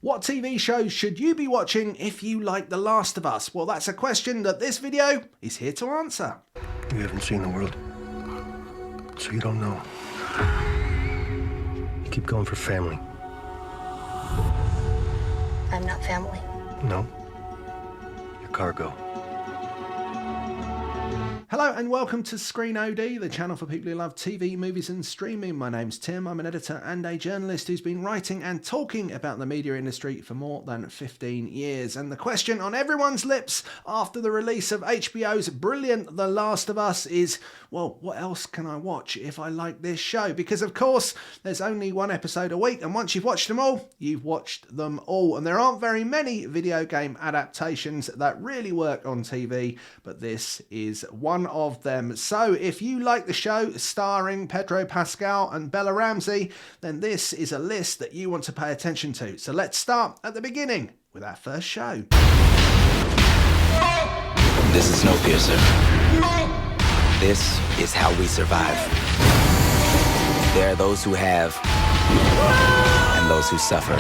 What TV shows should you be watching if you like The Last of Us? Well, that's a question that this video is here to answer. You haven't seen the world, so you don't know. You keep going for family. I'm not family. No. You're cargo. Hello and welcome to Screen OD, the channel for people who love TV, movies and streaming. My name's Tim, I'm an editor and a journalist who's been writing and talking about the media industry for more than 15 years. And the question on everyone's lips after the release of HBO's brilliant The Last of Us is, well, what else can I watch if I like this show? Because of course, there's only one episode a week, and once you've watched them all, you've watched them all. And there aren't very many video game adaptations that really work on TV, but this is one of them. So if you like the show starring Pedro, Pascal and Bella Ramsey, then this is a list that you want to pay attention to. So let's start at the beginning with our first show. This is Snowpiercer. This is how we survive. There are those who have and those who suffer.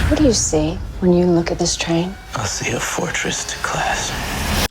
What do you see when you look at this train? I see a fortress to class.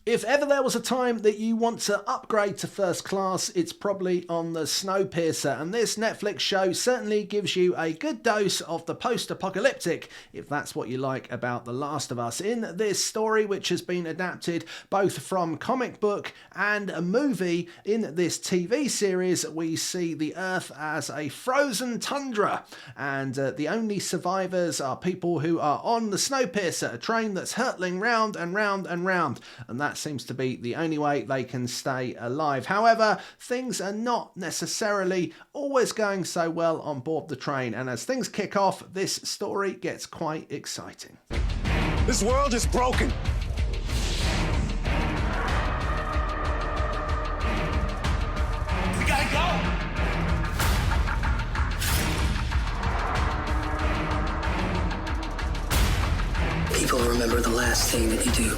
If ever there was a time that you want to upgrade to first class, it's probably on the Snowpiercer, and this Netflix show certainly gives you a good dose of the post-apocalyptic, if that's what you like about The Last of Us. In this story, which has been adapted both from comic book and a movie, in this TV series we see the Earth as a frozen tundra, and the only survivors are people who are on the Snowpiercer, a train that's hurtling round and round and round, and that seems to be the only way they can stay alive. However, things are not necessarily always going so well on board the train, and as things kick off, this story gets quite exciting. This world is broken. We gotta go. People remember the last thing that you do.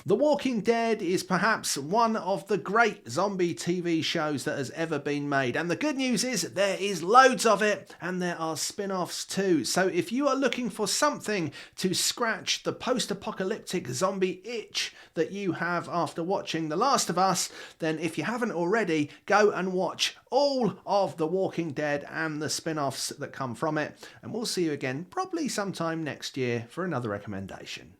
The Walking Dead is perhaps one of the great zombie TV shows that has ever been made, and the good news is there is loads of it, and there are spin-offs too. So if you are looking for something to scratch the post-apocalyptic zombie itch that you have after watching The Last of Us, then if you haven't already, go and watch all of The Walking Dead and the spin-offs that come from it, and we'll see you again probably sometime next year for another recommendation.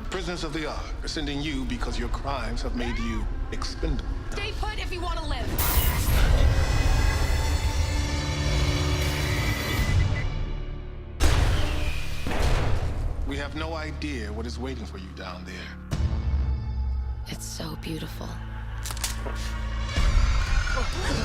Prisoners of the Ark are sending you because your crimes have made you expendable. Stay put if you want to live. We have no idea what is waiting for you down there. It's so beautiful.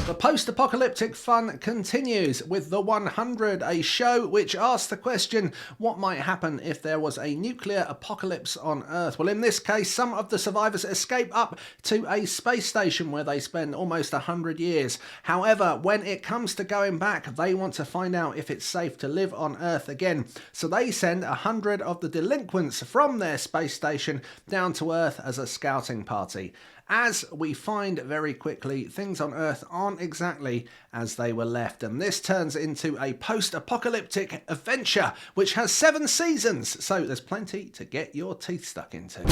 The post-apocalyptic fun continues with The 100, a show which asks the question, what might happen if there was a nuclear apocalypse on Earth? Well, in this case, some of the survivors escape up to a space station where they spend almost 100 years. However, when it comes to going back, they want to find out if it's safe to live on Earth again. So they send 100 of the delinquents from their space station down to Earth as a scouting party. As we find very quickly, things on Earth aren't exactly as they were left, and this turns into a post-apocalyptic adventure which has 7 seasons, so there's plenty to get your teeth stuck into.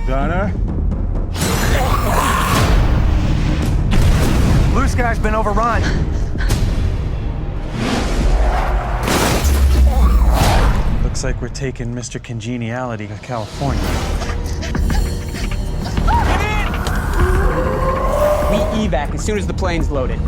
Gunner? Blue sky's been overrun. Looks like we're taking Mr. Congeniality to California. We evac as soon as the plane's loaded.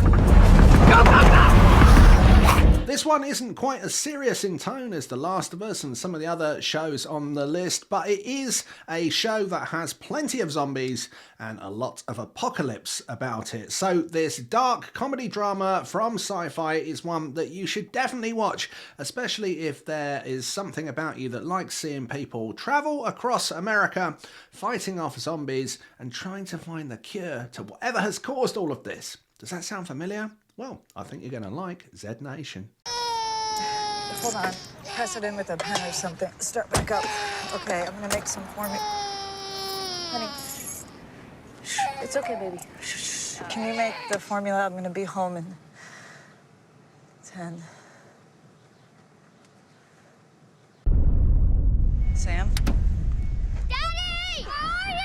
This one isn't quite as serious in tone as The Last of Us and some of the other shows on the list, but it is a show that has plenty of zombies and a lot of apocalypse about it. So this dark comedy drama from Sci-Fi is one that you should definitely watch, especially if there is something about you that likes seeing people travel across America, fighting off zombies and trying to find the cure to whatever has caused all of this. Does that sound familiar? Well, I think you're going to like Z Nation. Hold on. Press it in with a pen or something. Start back up. Okay, I'm gonna make some for me. Honey. It's okay, baby. Can you make the formula? I'm gonna be home in 10. Sam? Daddy! Where are you?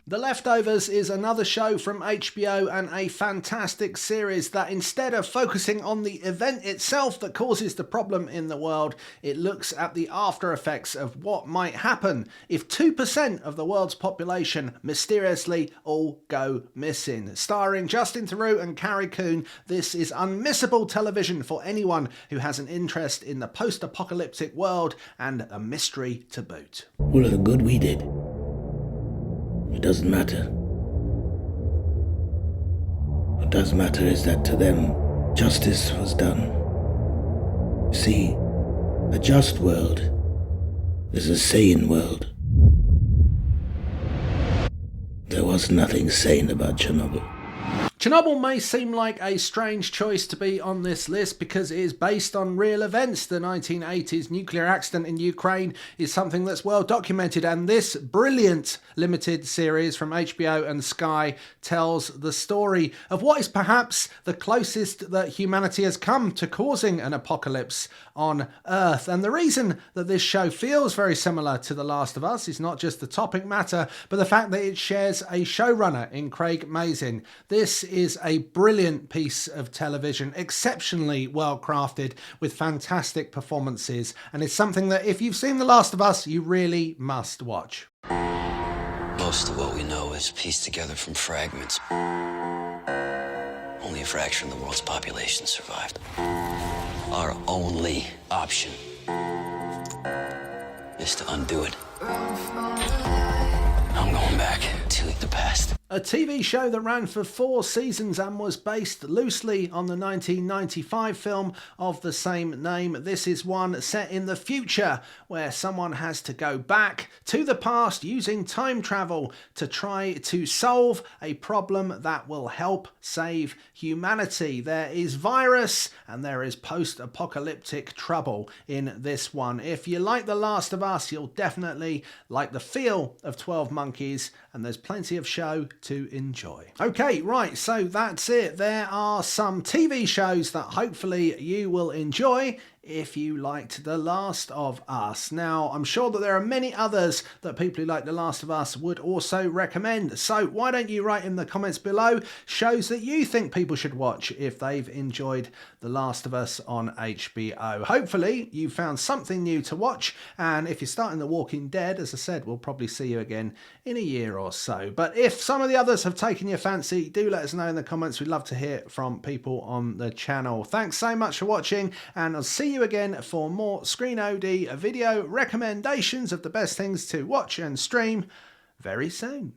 The Leftovers is another show from HBO and a fantastic series that, instead of focusing on the event itself that causes the problem in the world, it looks at the after effects of what might happen if 2% of the world's population mysteriously all go missing. Starring Justin Theroux and Carrie Coon, this is unmissable television for anyone who has an interest in the post-apocalyptic world and a mystery to boot. All of the good we did, it doesn't matter. What does matter is that to them, justice was done. See, a just world is a sane world. There was nothing sane about Chernobyl. Chernobyl may seem like a strange choice to be on this list because it is based on real events. The 1980s nuclear accident in Ukraine is something that's well documented, and this brilliant limited series from HBO and Sky tells the story of what is perhaps the closest that humanity has come to causing an apocalypse on Earth. And the reason that this show feels very similar to The Last of Us is not just the topic matter, but the fact that it shares a showrunner in Craig Mazin. This is a brilliant piece of television, exceptionally well crafted with fantastic performances, and it's something that if you've seen The Last of Us, you really must watch. Most of what we know is pieced together from fragments. Only a fraction of the world's population survived. Our only option is to undo it. I'm going back to the past. A TV show that ran for 4 seasons and was based loosely on the 1995 film of the same name. This is one set in the future where someone has to go back to the past using time travel to try to solve a problem that will help save humanity. There is virus and there is post-apocalyptic trouble in this one. If you like The Last of Us, you'll definitely like the feel of 12 Monkeys, and there's plenty of show to enjoy. Okay, right, so that's it. There are some TV shows that hopefully you will enjoy if you liked The Last of Us. Now, I'm sure that there are many others that people who like The Last of Us would also recommend. So why don't you write in the comments below shows that you think people should watch if they've enjoyed The Last of Us on HBO. Hopefully you found something new to watch, and if you're starting The Walking Dead, as I said, we'll probably see you again in a year or so. But if some of the others have taken your fancy, do let us know in the comments. We'd love to hear from people on the channel. Thanks so much for watching, and I'll see you again for more Screen OD video recommendations of the best things to watch and stream very soon.